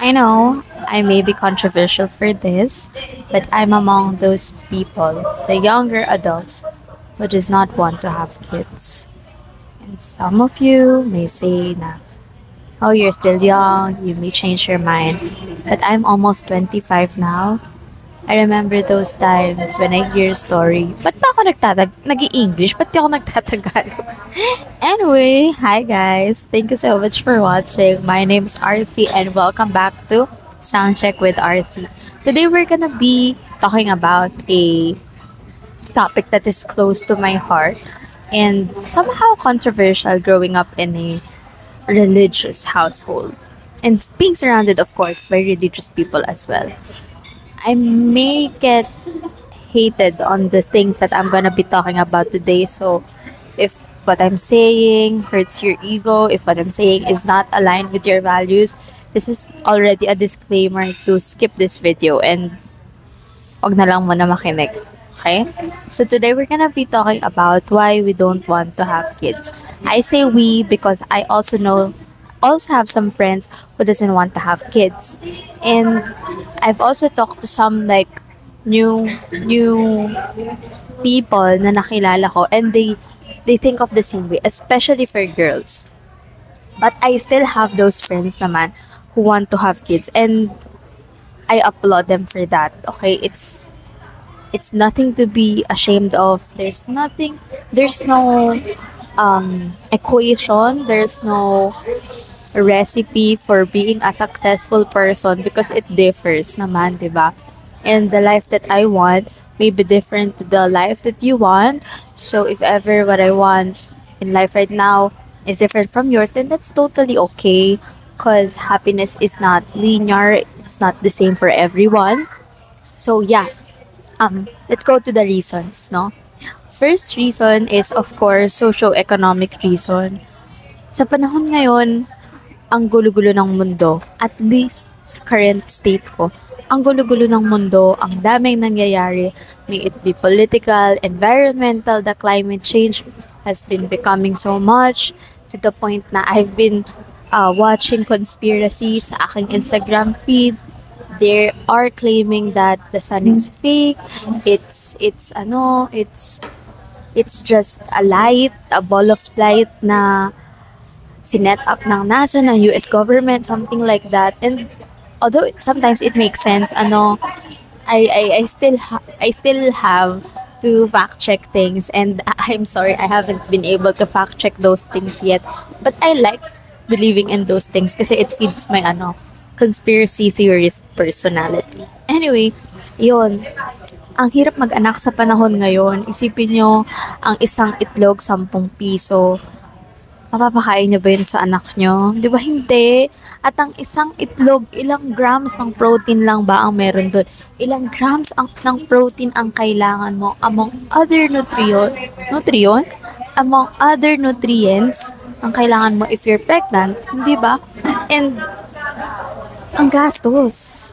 I know I may be controversial for this, but I'm among those people, the younger adults, who does not want to have kids. And some of you may say na, oh, you're still young, you may change your mind. But I'm almost 25 now. I remember those times when I hear story. Ba't ba ako nag-i-English? Ba't di ako nagtatagalog? Anyway, hi guys. Thank you so much for watching. My name is RC and welcome back to Soundcheck with RC. Today we're gonna be talking about a topic that is close to my heart and somehow controversial growing up in a religious household. And being surrounded, of course, by religious people as well. I may get hated on the things that I'm gonna be talking about today. So if what I'm saying hurts your ego, if what I'm saying is not aligned with your values, this is already a disclaimer to skip this video and wag na lang muna makinig. Okay? So today we're gonna be talking about why we don't want to have kids. I say we because I also have some friends who doesn't want to have kids. And I've also talked to some like new people na nakilala ko and they think of the same way, especially for girls. But I still have those friends naman who want to have kids and I applaud them for that. Okay, it's nothing to be ashamed of. There's no equation, there's no recipe for being a successful person because it differs naman, 'di ba? And the life that I want may be different to the life that you want. So if ever what I want in life right now is different from yours, then that's totally okay because happiness is not linear. It's not the same for everyone. So yeah, let's go to the reasons, no? First reason is of course socio-economic reason. Sa panahon ngayon, ang gulo-gulo ng mundo, at least sa current state ko, ang gulo-gulo ng mundo, ang daming nangyayari, may it be political, environmental, the climate change has been becoming so much to the point na I've been watching conspiracies sa aking Instagram feed. They are claiming that the sun is fake. It's just a light, a ball of light na sinet up ng NASA, ng US government, something like that. And although sometimes it makes sense, I still have to fact check things, and I'm sorry I haven't been able to fact check those things yet. But I like believing in those things kasi it feeds my conspiracy theorist personality. Anyway, yun. Ang hirap mag-anak sa panahon ngayon. Isipin nyo, ang isang itlog, 10 piso. Mapapakain niyo ba yun sa anak niyo? Di ba hindi? At ang isang itlog, ilang grams ng protein lang ba ang meron doon? Ilang grams ng protein ang kailangan mo among other among other nutrients ang kailangan mo if you're pregnant, hindi ba? And ang gastos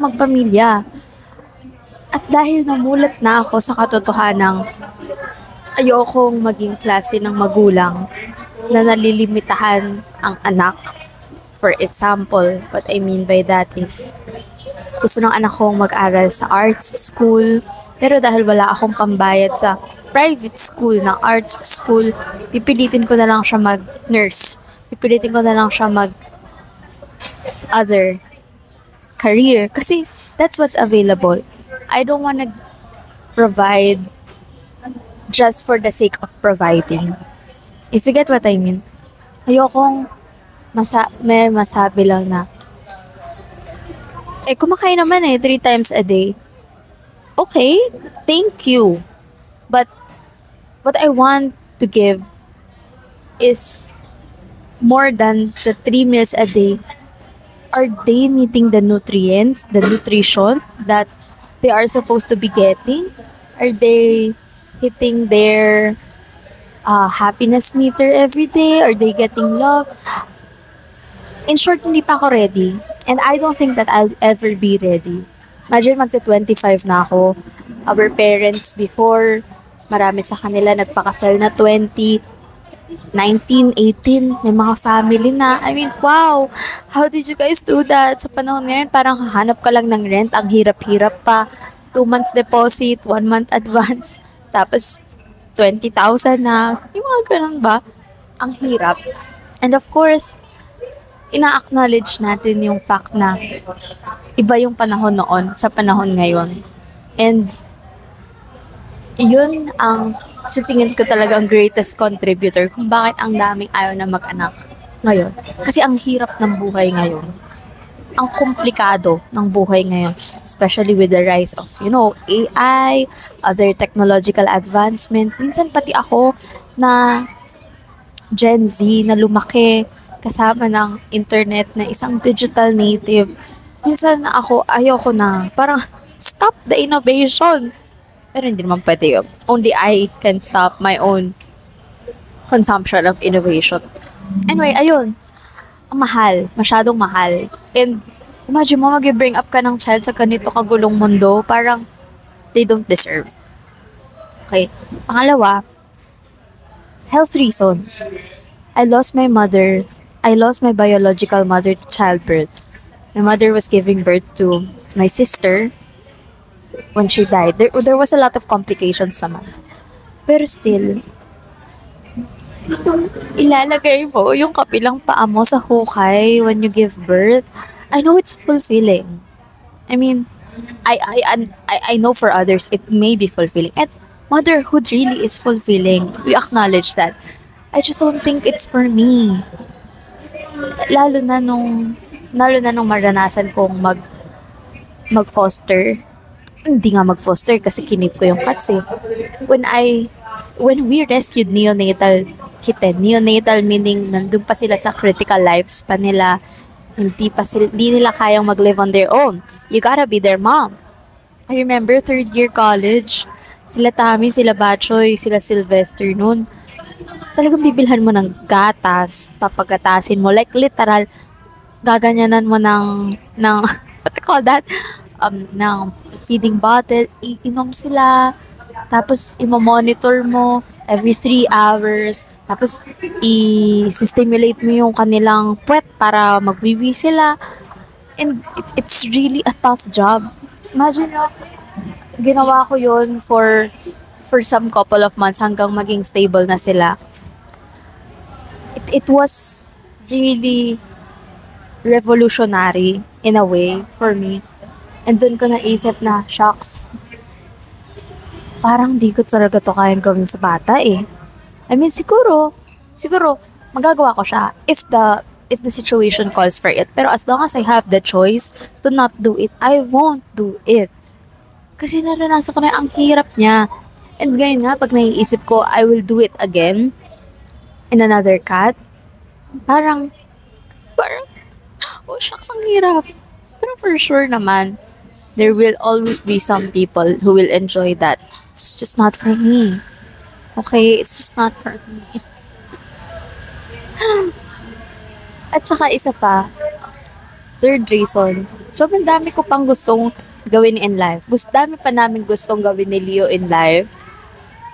magpamilya. At dahil namulat na ako sa katotohanang ayokong maging klase ng magulang na nalilimitahan ang anak. For example, what I mean by that is, gusto ng anak kong mag-aral sa arts school, pero dahil wala akong pambayad sa private school ng arts school, pipilitin ko na lang siya mag-nurse. Pipilitin ko na lang siya other career. Kasi that's what's available. I don't wanna provide just for the sake of providing. If you get what I mean, ayokong may masabi lang na, kumakain naman 3 times a day. Okay, thank you. But what I want to give is more than the 3 meals a day. Are they meeting the nutrients, the nutrition that they are supposed to be getting? Are they hitting their happiness meter every day? Are they getting love? In short, hindi pa ako ready. And I don't think that I'll ever be ready. Imagine magta-25 na ako. Our parents before, marami sa kanila nagpakasal na 20. 19, 18, may mga family na. I mean, wow! How did you guys do that? Sa panahon ngayon, parang hahanap ka lang ng rent. Ang hirap-hirap pa. 2 months deposit, 1 month advance. Tapos, 20,000 na. Yung mga ganun ba? Ang hirap. And of course, ina-acknowledge natin yung fact na iba yung panahon noon sa panahon ngayon. And yun ang sa tingin ko talaga ang greatest contributor kung bakit ang daming ayaw na mag-anak ngayon. Kasi ang hirap ng buhay ngayon. Ang komplikado ng buhay ngayon. Especially with the rise of, AI, other technological advancement. Minsan pati ako na Gen Z na lumaki kasama ng internet na isang digital native. Minsan na ako, ayoko na. Parang, stop the innovation. Pero hindi naman pwede yun. Only I can stop my own consumption of innovation. Anyway, ayun. Ang mahal. Masyadong mahal. And imagine mo, mag-bring up ka ng child sa ganito kagulong mundo. Parang they don't deserve. Okay. Pangalawa, health reasons. I lost my mother. I lost my biological mother to childbirth. My mother was giving birth to my sister when she died. There was a lot of complications naman. Pero still, yung ilalagay mo yung kabilang paa mo sa hukay when you give birth, I know it's fulfilling. I mean, I know for others it may be fulfilling. And motherhood really is fulfilling. We acknowledge that. I just don't think it's for me. Lalo na nung maranasan kong mag-foster. Hindi nga mag-foster kasi kinip ko yung cats eh. When we rescued neonatal kitten, neonatal meaning nandun pa sila sa critical lifespan nila, hindi nila kayang mag-live on their own. You gotta be their mom. I remember 3rd year college, sila Tami, sila Batchoy, sila Sylvester noon. Talagang bibilhan mo ng gatas, papagatasin mo, like literal, gaganyanan mo ng what do you call that? Ng feeding bottle, iinom sila, tapos i-monitor mo every 3 hours, tapos i-stimulate mo yung kanilang puwet para magwiwi sila. And it's really a tough job. Imagine mo, ginawa ko yun for some couple of months hanggang maging stable na sila. It was really revolutionary in a way for me. And dun ko naisip na, shucks, parang di ko talaga to kayang gawin sa bata eh. I mean, siguro, magagawa ko siya if the situation calls for it. Pero as long as I have the choice to not do it, I won't do it. Kasi naranasan ko na ang hirap niya. And ngayon nga, pag naiisip ko, I will do it again in another cat. Parang, oh shucks, ang hirap. Pero for sure naman, there will always be some people who will enjoy that. It's just not for me. Okay? It's just not for me. At saka isa pa, third reason, sobrang dami ko pang gustong gawin in life. Dami pa namin gustong gawin ni Leo in life.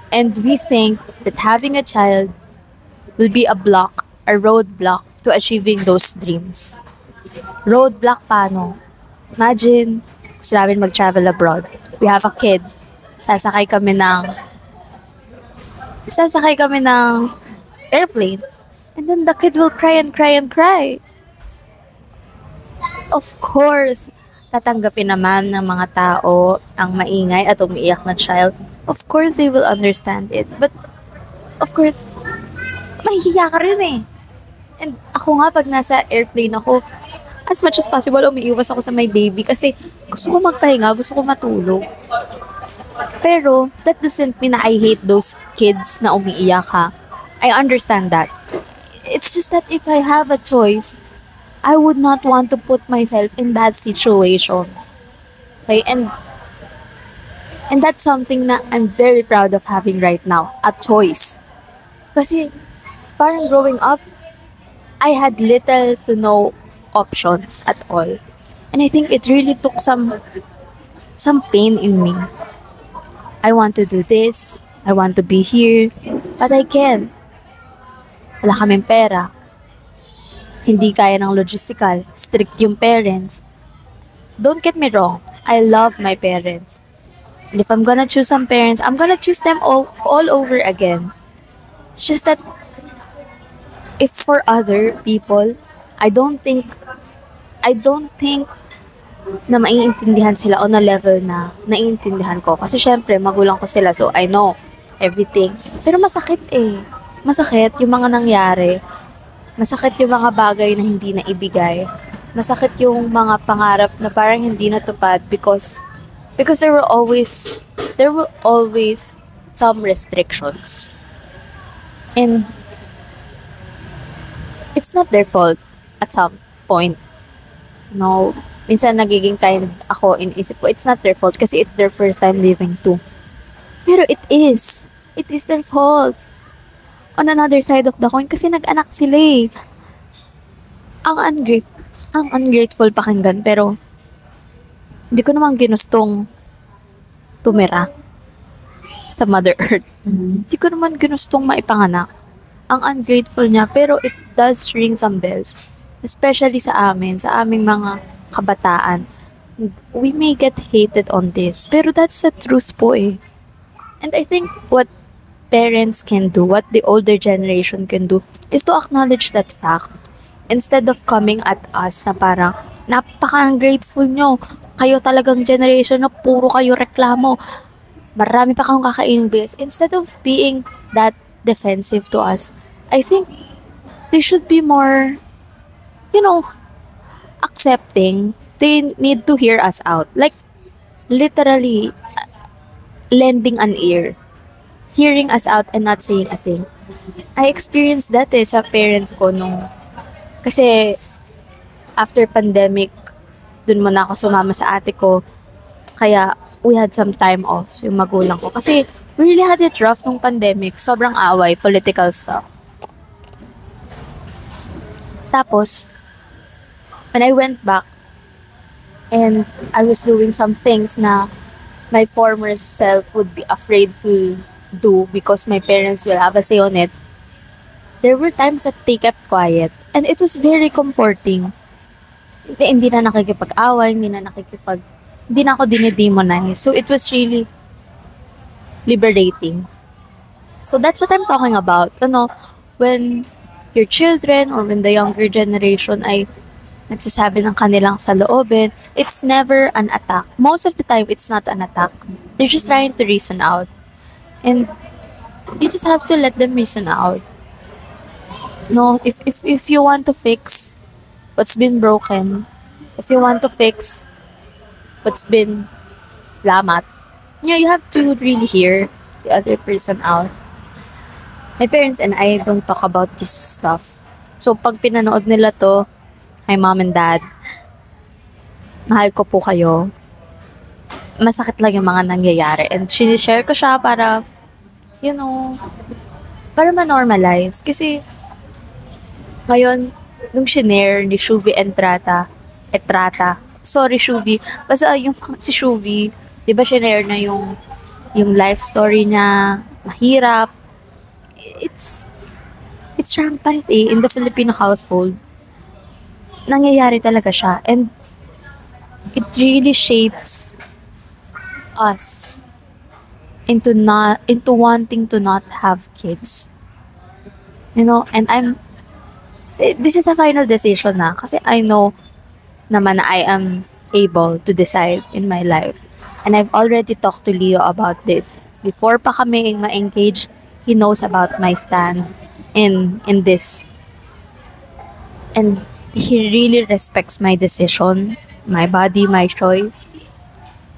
And we think that having a child will be a roadblock to achieving those dreams. Roadblock paano? Imagine, gusto namin mag-travel abroad. We have a kid. Sasakay kami ng airplanes. And then the kid will cry and cry and cry. Of course, tatanggapin naman ng mga tao ang maingay at umiiyak na child. Of course, they will understand it. But, of course, mahihiya ka rin eh. And ako nga, pag nasa airplane ako, as much as possible, umiiwas ako sa my baby kasi gusto ko magpahinga, gusto ko matulog. Pero, that doesn't mean na I hate those kids na umiiyak ha. I understand that. It's just that if I have a choice, I would not want to put myself in that situation. Okay? And that's something na I'm very proud of having right now. A choice. Kasi, parang growing up, I had little to no options at all. And I think it really took some pain in me. I want to do this. I want to be here. But I can't. wala kaming pera, hindi kaya ng logistical, strict yung parents. Don't get me wrong, I love my parents. And if I'm gonna choose some parents, I'm gonna choose them all over again. It's just that if for other people, I don't think I don't think na maiintindihan sila on a level na naiintindihan ko. Kasi syempre, magulang ko sila, so I know everything. Pero masakit eh. Masakit yung mga nangyari. Masakit yung mga bagay na hindi na ibigay. Masakit yung mga pangarap na parang hindi natupad because there were always some restrictions. And it's not their fault at some point. No, minsan nagiging kind ako inisip ko, it's not their fault kasi it's their first time living too. Pero it is. It is their fault. On another side of the coin kasi nag-anak sila eh. Ang ungrateful pakinggan pero hindi ko naman ginustong tumira sa Mother Earth. Hindi ko naman ginustong maipanganak. Ang ungrateful niya pero it does ring some bells. Especially sa aming mga kabataan. We may get hated on this, pero that's the truth po eh. And I think what parents can do, what the older generation can do, is to acknowledge that fact. Instead of coming at us na parang, napaka-ungrateful nyo. Kayo talagang generation na puro kayo reklamo. Marami pa kang kakainin bills. Instead of being that defensive to us, I think they should be more accepting. They need to hear us out. Like, literally, lending an ear. Hearing us out and not saying a thing. I experienced that sa parents ko kasi after pandemic, dun muna ako sumama sa ate ko. Kaya, we had some time off, yung magulang ko. Kasi, we really had it rough nung pandemic. Sobrang away, political stuff. Tapos, when I went back and I was doing some things na my former self would be afraid to do because my parents will have a say on it, there were times that they kept quiet and it was very comforting. Hindi na nakikipag-away, hindi na ako dinidemonize. So it was really liberating. So that's what I'm talking about. When your children or when the younger generation ay nagsasabi ng kanilang saloobin, it's never an attack. Most of the time, it's not an attack. They're just trying to reason out. And you just have to let them reason out. No, if you want to fix what's been broken, if you want to fix what's been lamat, you have to really hear the other person out. My parents and I don't talk about this stuff. So, pag pinanood nila to, hi mom and dad, mahal ko po kayo. Masakit lang yung mga nangyayari. And sinishare ko siya para, para ma-normalize. Kasi, ngayon, nung shinare ni Shuvi Etrata, sorry Shuvi, basta si Shuvi, di ba shinare na yung life story niya, mahirap. It's rampant in the Filipino household. Nangyayari talaga siya. And it really shapes us into wanting to not have kids. And this is a final decision na. Kasi I know naman na I am able to decide in my life. And I've already talked to Leo about this. Before pa kami ma-engage, he knows about my stand in this. And he really respects my decision, my body, my choice.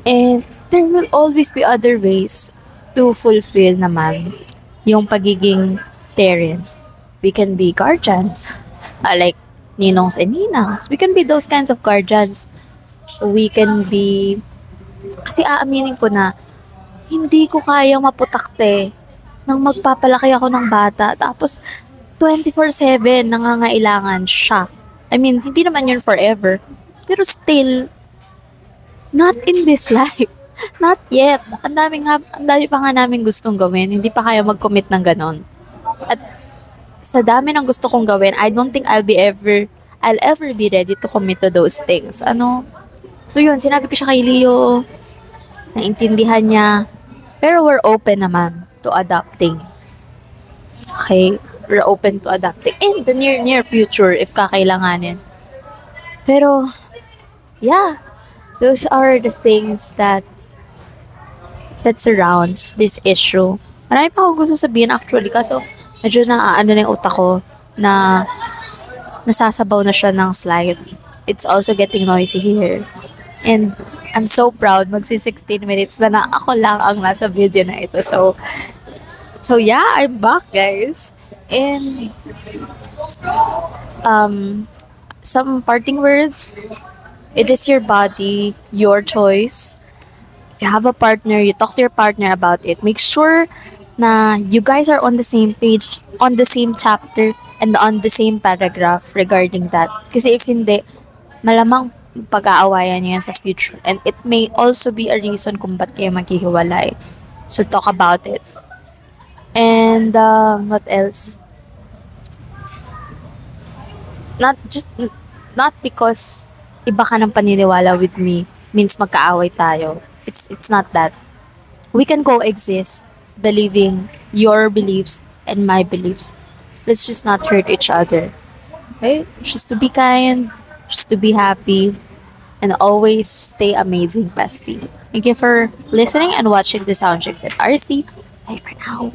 And there will always be other ways to fulfill naman yung pagiging parents. We can be guardians, like ninongs and ninangs. We can be those kinds of guardians. We can be, kasi aaminin ko na, hindi ko kayang maputakte nang magpapalaki ako ng bata. Tapos, 24/7 nangangailangan siya. I mean, hindi naman yun forever. Pero still, not in this life. Not yet. Ang dami pa nga namin gustong gawin. Hindi pa kaya mag-commit ng ganon. At sa dami ng gusto kong gawin, I don't think I'll ever be ready to commit to those things. Ano? So yun, sinabi ko siya kay Leo, naintindihan niya, pero we're open naman to adapting. Okay? We're open to adapting in the near future if kakailanganin. Pero, yeah, those are the things that surrounds this issue. Marami pa akong gusto sabihin actually, kaso medyo na yung utak ko na nasasabaw na siya ng slide. It's also getting noisy here. And I'm so proud, magsi 16 minutes na ako lang ang nasa video na ito. So yeah, I'm back, guys. And some parting words. It is your body, your choice. If you have a partner, you talk to your partner about it. Make sure na you guys are on the same page, on the same chapter, and on the same paragraph regarding that. Kasi if hindi, malamang pag-aawayan niyo yan sa future. And it may also be a reason kung ba't kayo maghihiwalay. So talk about it. And what else? Not because iba ka ng paniniwala with me means magkaaway tayo. It's not that. We can coexist believing your beliefs and my beliefs. Let's just not hurt each other. Okay? Just to be kind, just to be happy, and always stay amazing, bestie. Thank you for listening and watching the Soundcheck with RC. Bye for now.